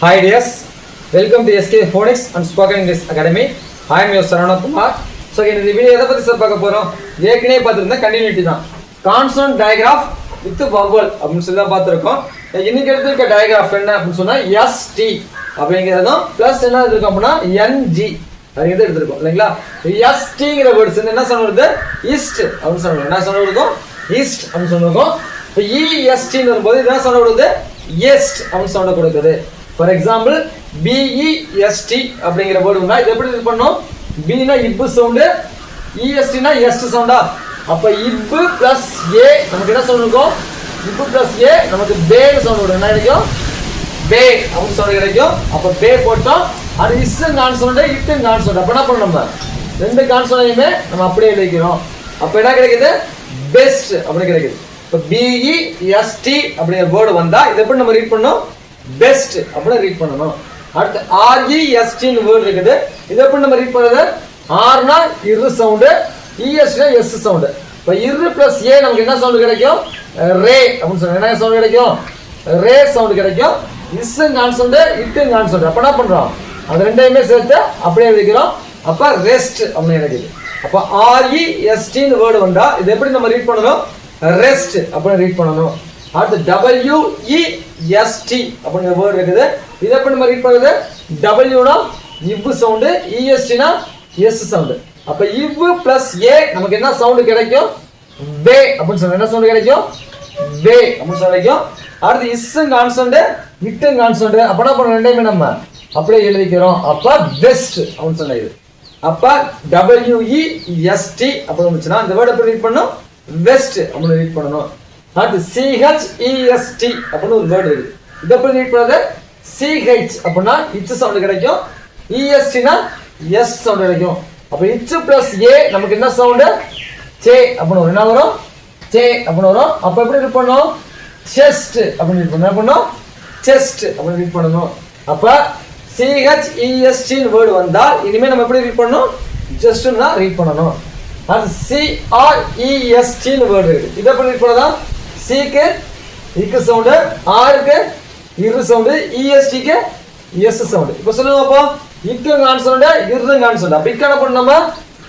Hi dears, welcome to SK Phonics and Spoken English Academy. I am your Sarana Kumar. So in the video எதை பத்தி sir பார்க்க போறோம்? ஏற்கனவே பார்த்திருந்த continuity தான். Consonant டயகிராஃப் with vowel அப்படின்னு சொல்லி தான் பார்த்திருக்கோம். இன்னைக்கு எடுத்துக்க டயகிராஃப் என்ன அப்படின்னு சொன்னா ST அப்படிங்கிறதும் பிளஸ் என்ன எடுத்துருக்கோம் அப்படின்னா NG அப்படிங்கிறது எடுத்துருக்கோம் இல்லைங்களா? STங்கிற வேர்ட்ஸ் என்ன சொல்றது? ஈஸ்ட் அப்படின்னு சொல்லுவோம். என்ன சொல்றோம்? ஈஸ்ட் அப்படின்னு சொல்லுவோம். இப்போ ESTன்னு வரும்போது என்ன சொல்றது? எஸ்ட் அப்படின்னு சொல்ல கொடுக்குது. ஃபார் எக்ஸாம்பிள் BEST அப்படிங்கிற வேர்டு உண்டா, இது எப்படி இது பண்ணும்? பீனா இப்பு சவுண்டு, ESTனா எஸ்ட் சவுண்டா. அப்போ இப்பு பிளஸ் ஏ நமக்கு என்ன சவுண்ட் இருக்கும்? இப்பு பிளஸ் ஏ நமக்கு பேன்னு சவுண்ட் வரும். என்ன கிடைக்கும்? பே அப்படின்னு சவுண்ட் கிடைக்கும். அப்போ பே போட்டோம். அது இஸ்ஸு கான்சோனண்ட் இட்டு கான்சோனண்ட். அப்போ என்ன பண்ணணும்? நம்ம ரெண்டு கான்சோனையுமே நம்ம அப்படியே எழுதிக்கிறோம். அப்போ என்ன கிடைக்குது? பெஸ்ட் அப்படின்னு கிடைக்குது. இப்போ BEST அப்படிங்கிற வேர்டு வந்தா இதை எப்படி நம்ம ரீட் பண்ணணும்? பெஸ்ட் அப்படின்னு ரீட் பண்ணணும். அடுத்து REST வேர்டு இருக்குது, இதை எப்படி நம்ம ரீட் பண்ணுறது? ஆர்னா இரு சவுண்டு, ESனா எஸ் சவுண்டு. இப்போ இரு பிளஸ் ஏ நமக்கு என்ன சவுண்டு கிடைக்கும்? ரே அப்படின்னு சொல்லுங்க. என்ன சவுண்டு கிடைக்கும்? ரே சவுண்டு கிடைக்கும். இஸ்ஸு கான்சோனண்ட் இட்டு கான்சோனண்ட். அப்போ என்ன பண்ணுறோம்? அது ரெண்டையுமே சேர்த்து அப்படியே எழுதிக்கிறோம். அப்போ ரெஸ்ட் அப்படின்னு கிடைக்குது. அப்போ REST வேர்டு வந்தா இதை எப்படி நம்ம ரீட் பண்ணணும்? ரெஸ்ட் அப்படின்னு ரீட் பண்ணணும். அடுத்து WEST அப்படிங்கிற வேர்டு இருக்குது, இதை எப்படி நம்ம ரீட் பண்ணுறது? Wனா இவ்வு சவுண்டு, ESTனா எஸ் சவுண்டு. அப்போ இவ்வு பிளஸ் ஏ நமக்கு என்ன சவுண்டு கிடைக்கும்? வே அப்படின்னு சொல்லுங்க. என்ன சவுண்டு கிடைக்கும்? வே அப்படின்னு சொல்ல கிடைக்கும். அடுத்து இஸ்ஸு கான்சோனண்ட் இட்டு கான்சோனண்ட். அப்போ என்ன பண்ண ரெண்டையுமே நம்ம அப்படியே எழுதிக்கிறோம். அப்போ பெஸ்ட் அப்படின்னு சொன்னது. அப்போ WEST அப்படின்னு வந்துச்சுன்னா இந்த வேர்டு எப்படி ரீட் பண்ணணும்? வெஸ்ட் அப்படின்னு ரீட் பண்ணணும். அடுத்து CHEST அப்படின்னு ஒரு வேர்டு இருக்கு, இதை எப்படி ரீட் பண்ணுறது? CH அப்படின்னா இச்சு சவுண்டு கிடைக்கும், ESTனா எஸ் சவுண்டு கிடைக்கும். அப்போ இச்சு பிளஸ் ஏ நமக்கு என்ன சவுண்டு? சே அப்படின்னு வரும். என்ன வரும்? சே அப்படின்னு வரும். அப்போ எப்படி ரீட் பண்ணணும்? செஸ்ட் அப்படின்னு ரீட் பண்ணணும். என்ன பண்ணணும்? செஸ்ட் அப்படின்னு ரீட் பண்ணணும். அப்போ CHEST வேர்டு வந்தால் இனிமேல் நம்ம எப்படி ரீட் பண்ணணும்? ஜஸ்ட்னு தான் ரீட் பண்ணணும். அது CREST வேர்டு இருக்கு, இதை எப்படி ரீட் பண்ணதான்? சிக்கு இக்கு சவுண்டு, ஆருக்கு இரு சவுண்டு, ESTக்கு எஸ் சவுண்டு. இப்போ சொல்லுங்க அப்போ இக்கு கான்சோனண்ட் இரு கான்சோனண்ட். அப்போ இக்க என்ன பண்ண நம்ம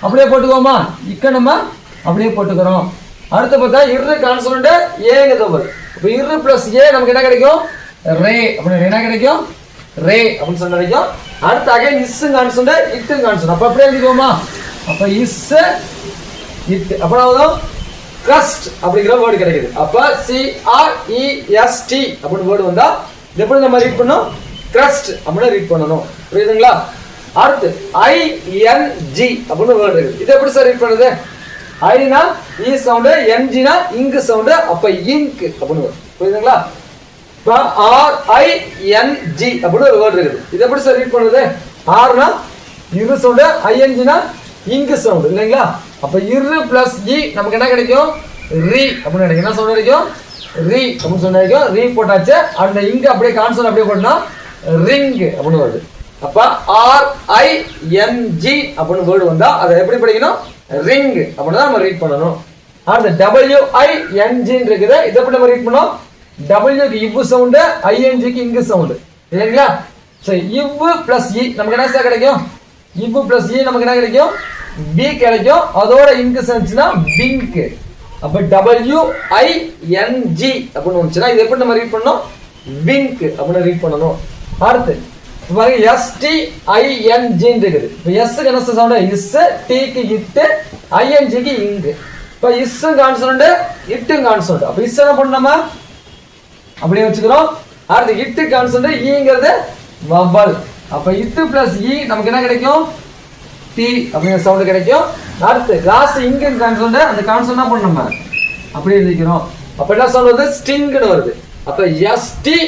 அப்படியே போட்டுக்கோமா? இக்க நம்ம அப்படியே போட்டுக்கிறோம். அடுத்து பார்த்தா இரு கான்சோனண்ட் ஏங்கிறது வருது. இப்போ இரு பிளஸ் ஏ நமக்கு என்ன கிடைக்கும்? ரே அப்படின்னு என்ன கிடைக்கும்? ரே அப்படின்னு சொல்லி கிடைக்கும். அடுத்து அகைன் இஸ்ஸு கான்சோனண்ட் இட்டு கான்சோனண்ட். அப்போ அப்படியே எழுதிக்கோமா? அப்போ இஸ்ஸு இட்டு அப்போ கிரஸ்ட் அப்படிங்கிற வேர்டு கிடைக்குது. அப்போ CREST அப்படின்னு வேர்டு வந்தா எப்படி நம்ம ரீட் பண்ணணும்? கிரஸ்ட் அப்படின்னு ரீட் பண்ணணும். புரியுதுங்களா? அடுத்து ING அப்படின்னு வேர்டு இருக்குது, இதை எப்படி சார் ரீட் பண்ணுறது? ஐனா இ சவுண்டு, NGனா இங்கு சவுண்டு. அப்போ இங்க் அப்படின்னு வரும். புரியுதுங்களா? இப்போ RING அப்படின்னு ஒரு வேர்டு இருக்குது, இதை எப்படி சார் ரீட் பண்ணுறது? ஆர்னா இரு சவுண்டு, INGனா இங்கு சவுண்டு இல்லைங்களா? அப்போ இரு பிளஸ் இ நமக்கு என்ன கிடைக்கும்? ரீ அப்படின்னு கிடைக்கும். என்ன சவுண்ட் கிடைக்கும்? ரீ அப்படின்னு சொன்ன கிடைக்கும். ரீ போட்டாச்சு. அந்த இங்கு அப்படியே கான்சோனன்ட் அப்படியே போட்டோம்னா ரிங் அப்படின்னு வருது. அப்போ RING அப்படின்னு வேர்டு வந்தா அதை எப்படி படிக்கணும்? ரிங் அப்படின்னு தான் நம்ம ரீட் பண்ணணும். அடுத்து WING இருக்குது, இதை எப்படி நம்ம ரீட் பண்ணோம்? Wக்கு இவ்வு சவுண்டு, INGக்கு இங்கு சவுண்டு இல்லைங்களா? சரி, இவ்வு பிளஸ் இ நமக்கு என்ன சார் கிடைக்கும்? இவ்வு பிளஸ் இ நமக்கு என்ன கிடைக்கும்? பி கிடைக்கும். அதோட இங்கு சேர்ந்துச்சுன்னா பிங்க். அப்போ WING அப்படின்னு வந்துச்சுன்னா இது எப்படி நம்ம ரீட் பண்ணணும்? விங்க் அப்படின்னு ரீட் பண்ணணும். அடுத்து பாருங்க STING இருக்குது. இப்போ எஸ்ஸுக்கு என்ன சவுண்டு? இஸ், டிக்கு இட்டு, INGக்கு இங்கு. இப்போ இஸ்ஸு கான்சோனண்ட் இட்டு கான்சோனண்ட். அப்போ இஸ் என்ன பண்ணணுமா? அப்படியே வச்சுக்கிறோம். அடுத்து இட்டு கான்சோனண்ட் ஈங்கிறது வவல். அப்போ இட்டு பிளஸ் இ நமக்கு என்ன கிடைக்கும்? டி அப்படிங்கிற சவுண்டு கிடைக்கும். அடுத்து லாஸ்ட் இங்கு கான்சோனண்ட், அந்த கான்சோனண்ட் என்ன பண்ணணும்? நம்ம அப்படியே எழுதிக்கிறோம். அப்போ என்ன சவுண்ட் வருது? ஸ்டிங்னு வருது. அப்போ STING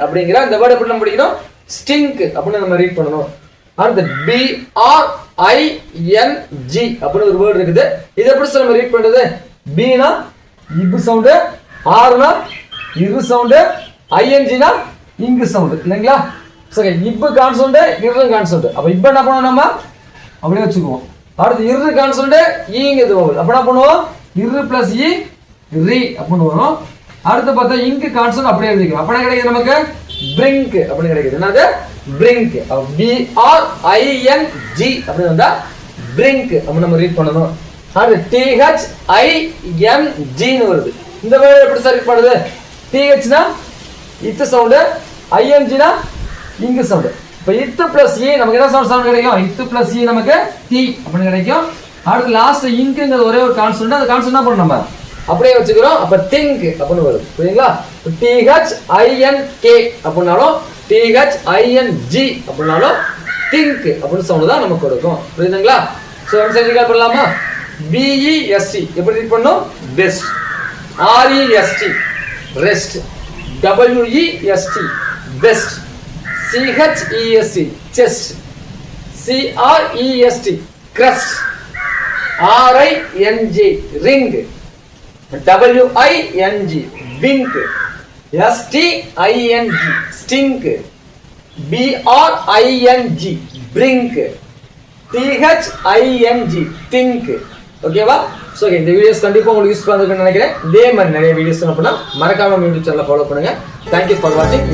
அப்படிங்கிற இந்த வேர்டு எப்படி நம்ம படிக்கணும்? ஸ்டிங்க் அப்படின்னு நம்ம ரீட் பண்ணணும். அடுத்து BRING அப்படின்னு ஒரு வேர்டு இருக்குது, இதை எப்படி சார் நம்ம ரீட் பண்ணுறது? பீனா இப்பு சவுண்டு, ஆர்னா இரு சவுண்டு, INGனா இங்கு சவுண்டு இல்லைங்களா? சரி, இப்பு கான்சோனண்ட் இரு கான்சோனண்ட். அப்போ இப்போ என்ன பண்ணுவோம்? நம்ம அப்படியே வச்சுக்குவோம். அடுத்து இரு கான்சோனண்ட் ஈங்கிறது வரும். அப்போ என்ன பண்ணுவோம்? இரு பிளஸ் இ ரீ அப்படின்னு வரும். அடுத்து பார்த்தா இங்கு கான்சோனன்ட் அப்படியே எழுதிக்கலாம். அப்ப என்ன கிடைக்குது நமக்கு? பிரிங்க் அப்படின்னு கிடைக்குது. என்னது? பிரிங்க். BRING அப்படின்னு வந்தா பிரிங்க் அப்படின்னு நம்ம ரீட் பண்ணணும். அடுத்து THING ன்னு வருது. இந்த வேர்ட் எப்படி சார் ரீட் பண்ணுது? TH னா இத் சவுண்ட், ING னா இங்கு சவுண்ட். இப்போ இத்து பிளஸ் இ நமக்கு என்ன சவுண்ட் கிடைக்கும்? இத்து பிளஸ் இ நமக்கு டி அப்படின்னு கிடைக்கும். அடுத்து லாஸ்ட் இங்குங்கிறது ஒரே ஒரு கான்சோனன்ட். அந்த கான்சோனன்ட் என்ன பண்ணணும்? நம்ம அப்படியே வச்சுக்கிறோம். அப்ப திங்க் அப்படின்னு வருது. புரியுங்களா? THINK அப்படின்னாலும் THING அப்படின்னாலும் திங்க் அப்படின்னு சவுண்ட் தான் நமக்கு கொடுக்கும். புரியுதுங்களா? ஸோ என்ன பண்ணலாமா? BEST எப்படி ரீட் பண்ணும்? Best. REST rest. WEST best. CHEST chest. CREST crust. RING ring. WING wink. STING stink. BRING brink. THING think. ஓகேவா? ஸோ இந்த வீடியோஸ் கண்டிப்பாக உங்களுக்கு யூஸ்ஃபுல்லாக இருக்குன்னு நினைக்கிறேன். இதே மாதிரி நிறைய வீடியோஸ் பண்ணால் மறக்காம யூடியூப் சேனலை ஃபாலோ பண்ணுங்க. தேங்க்யூ ஃபார் வாட்சிங்.